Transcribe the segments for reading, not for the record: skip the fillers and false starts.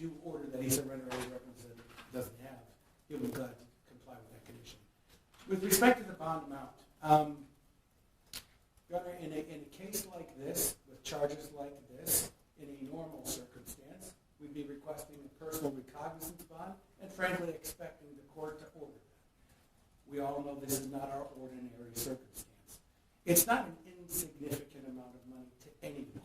if you order that he's a renter's representative doesn't have, he'll be glad to comply with that condition. With respect to the bond amount, Your Honor, in a case like this, with charges like this, in a normal circumstance, we'd be requesting a personal recognizance bond and frankly expecting the court to order that. We all know this is not our ordinary circumstance. It's not an insignificant amount of money to anyone.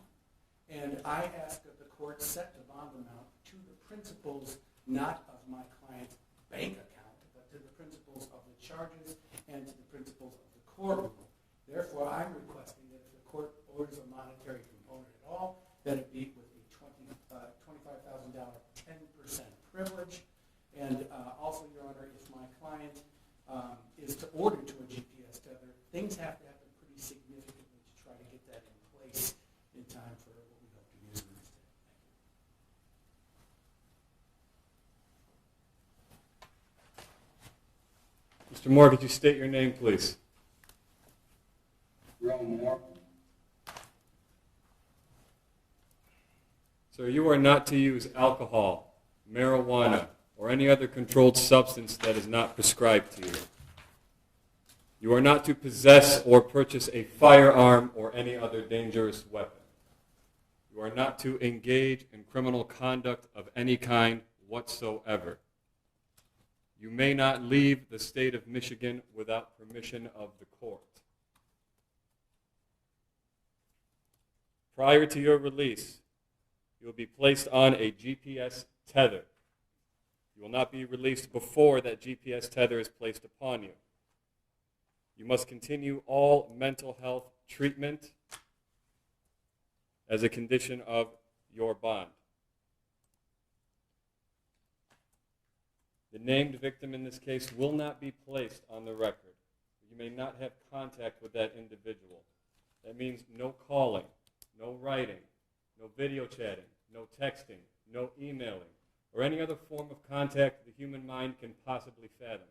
And I ask that the court set the bond amount to the principles not of my client's bank account, but to the principles of the charges and to the principles of the courtroom. Therefore, I'm requesting that if the court orders a monetary component at all, that it be with a $25,000 10% privilege. And also, Your Honor, if my client is to order to a GPS tether, things have to happen pretty significantly to try to get that in place in time for what we hope to use in this day. Thank you. Mr. Moore, could you state your name, please? Sherrone Moore. Sir, you are not to use alcohol, marijuana, or any other controlled substance that is not prescribed to you. You are not to possess or purchase a firearm or any other dangerous weapon. You are not to engage in criminal conduct of any kind whatsoever. You may not leave the state of Michigan without permission of the court. Prior to your release, you will be placed on a GPS tether. You will not be released before that GPS tether is placed upon you. You must continue all mental health treatment as a condition of your bond. The named victim in this case will not be placed on the record. You may not have contact with that individual. That means no calling, no writing, no video chatting, no texting, no emailing, or any other form of contact the human mind can possibly fathom.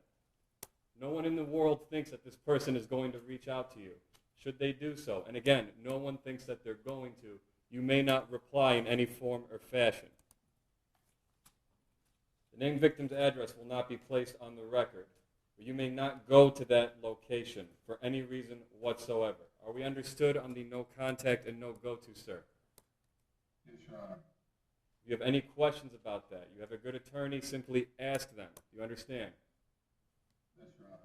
No one in the world thinks that this person is going to reach out to you. Should they do so, and again, no one thinks that they're going to, you may not reply in any form or fashion. The named victim's address will not be placed on the record. You may not go to that location for any reason whatsoever. Are we understood on the no contact and no go-to, sir? Yes, Your Honor. If you have any questions about that, you have a good attorney, simply ask them. You understand? Yes, Your Honor.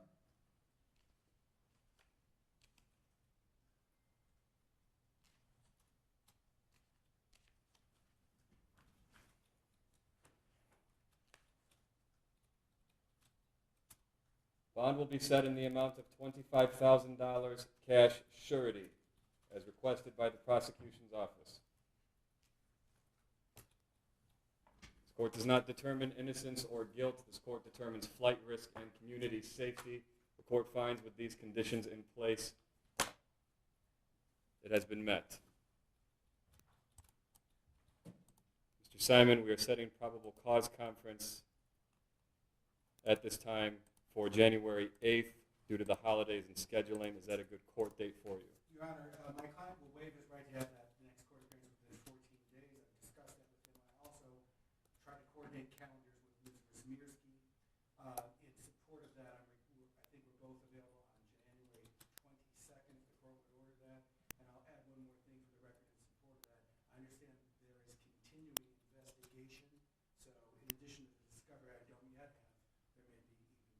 Bond will be set in the amount of $25,000 cash surety, as requested by the prosecution's office. This court does not determine innocence or guilt. This court determines flight risk and community safety. The court finds with these conditions in place, it has been met. Mr. Simon, we are setting probable cause conference at this time for January 8th due to the holidays and scheduling. Is that a good court date for you? Your Honor, my client will waive his right to have that next court appearance within 14 days. I've discussed that with him. I also tried to coordinate calendars with Ms. Wismierski. In support of that, I think we're both available on January 22nd, if the court would order that. And I'll add one more thing for the record in support of that. I understand that there is continuing investigation, so in addition to the discovery I don't yet have, there may be even more.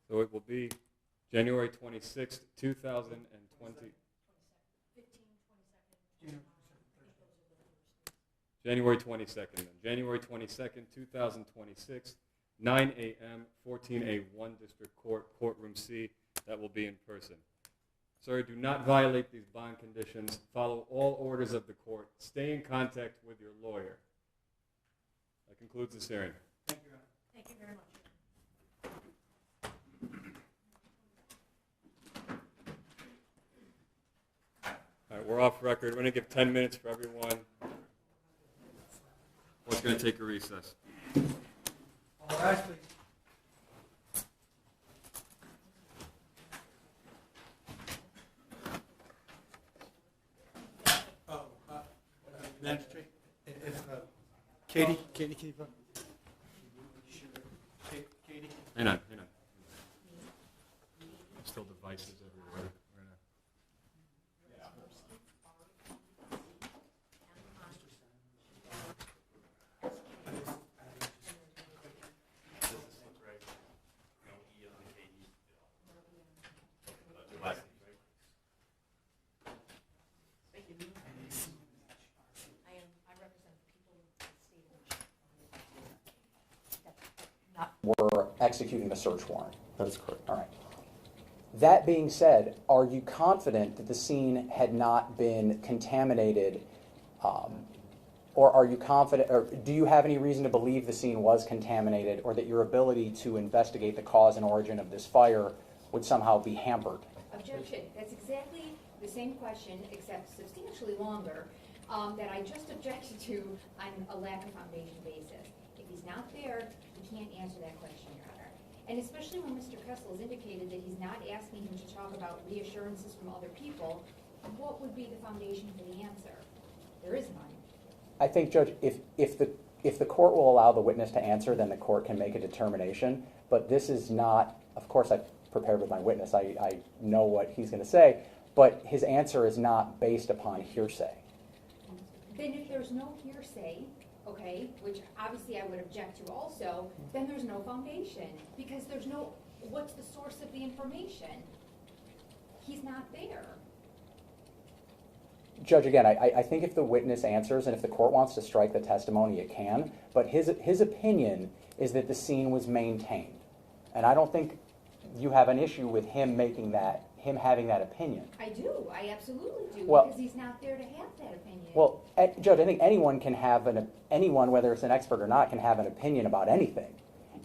So it will be January 26th, 2020. 15, 22nd. January 22nd, then. January 22nd, 2026, 9 a.m., 14A1 District Court, Courtroom C. That will be in person. Sir, do not violate these bond conditions. Follow all orders of the court. Stay in contact with your lawyer. That concludes this hearing. Thank you, Your Honor. Thank you very much. All right, we're off record. We're going to give 10 minutes for everyone. We're going to take a recess. All right, please. Magistrate, if Katie, can you put? Katie. Hang on. Still devices everywhere. Were executing the search warrant. That is correct. All right. That being said, are you confident that the scene had not been contaminated, or are you confident, or do you have any reason to believe the scene was contaminated, or that your ability to investigate the cause and origin of this fire would somehow be hampered? Objection. That's exactly the same question, except substantially longer, that I just objected to on a lack of foundation basis. If he's not there, he can't answer that question, Your Honor. And especially when Mr. Kessel has indicated that he's not asking him to talk about reassurances from other people, what would be the foundation for the answer? There is none. I think, Judge, if the court will allow the witness to answer, then the court can make a determination. But this is not, of course, I've prepared with my witness. I know what he's going to say, but his answer is not based upon hearsay. Then if there's no hearsay, okay, which obviously I would object to also, then there's no foundation, because there's no, what's the source of the information? He's not there. Judge, again, I think if the witness answers and if the court wants to strike the testimony, it can. But his opinion is that the scene was maintained. And I don't think you have an issue with him having that opinion. I do. I absolutely do, Well, because he's not there to have that opinion. Well, Judge, I think anyone can have anyone, whether it's an expert or not, can have an opinion about anything.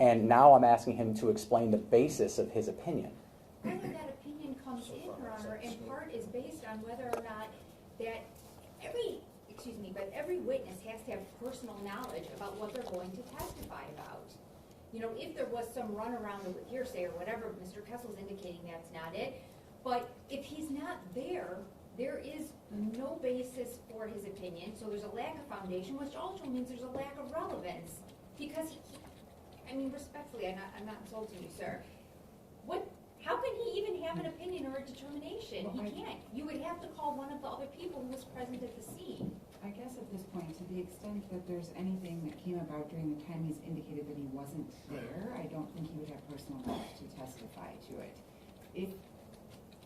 And now I'm asking him to explain the basis of his opinion. Whether that opinion comes in, Your Honor, in part is based on whether or not that every witness has to have personal knowledge about what they're going to testify about. You know, if there was some runaround with hearsay or whatever, Mr. Kessel's indicating that's not it. But if he's not there, there is no basis for his opinion, so there's a lack of foundation, which also means there's a lack of relevance. Because, respectfully, I'm not insulting you, sir. How can he even have an opinion or a determination? He can't. You would have to call one of the other people who was present at the scene. I guess at this point, to the extent that there's anything that came about during the time he's indicated that he wasn't there, I don't think he would have personal knowledge to testify to it. If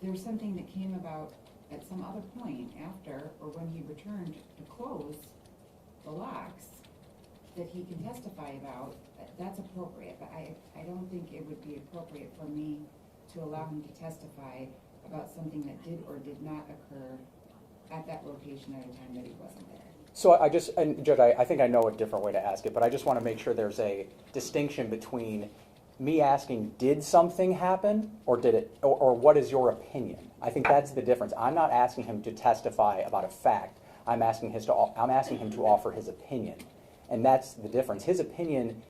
there's something that came about at some other point after or when he returned to close the locks that he can testify about, that's appropriate. But I don't think it would be appropriate for me to allow him to testify about something that did or did not occur at that location at a time that he wasn't there. So and Judge, I think I know a different way to ask it, but I just want to make sure there's a distinction between me asking, did something happen, or did it, or what is your opinion? I think that's the difference. I'm not asking him to testify about a fact. I'm asking him to offer his opinion, and that's the difference. His opinion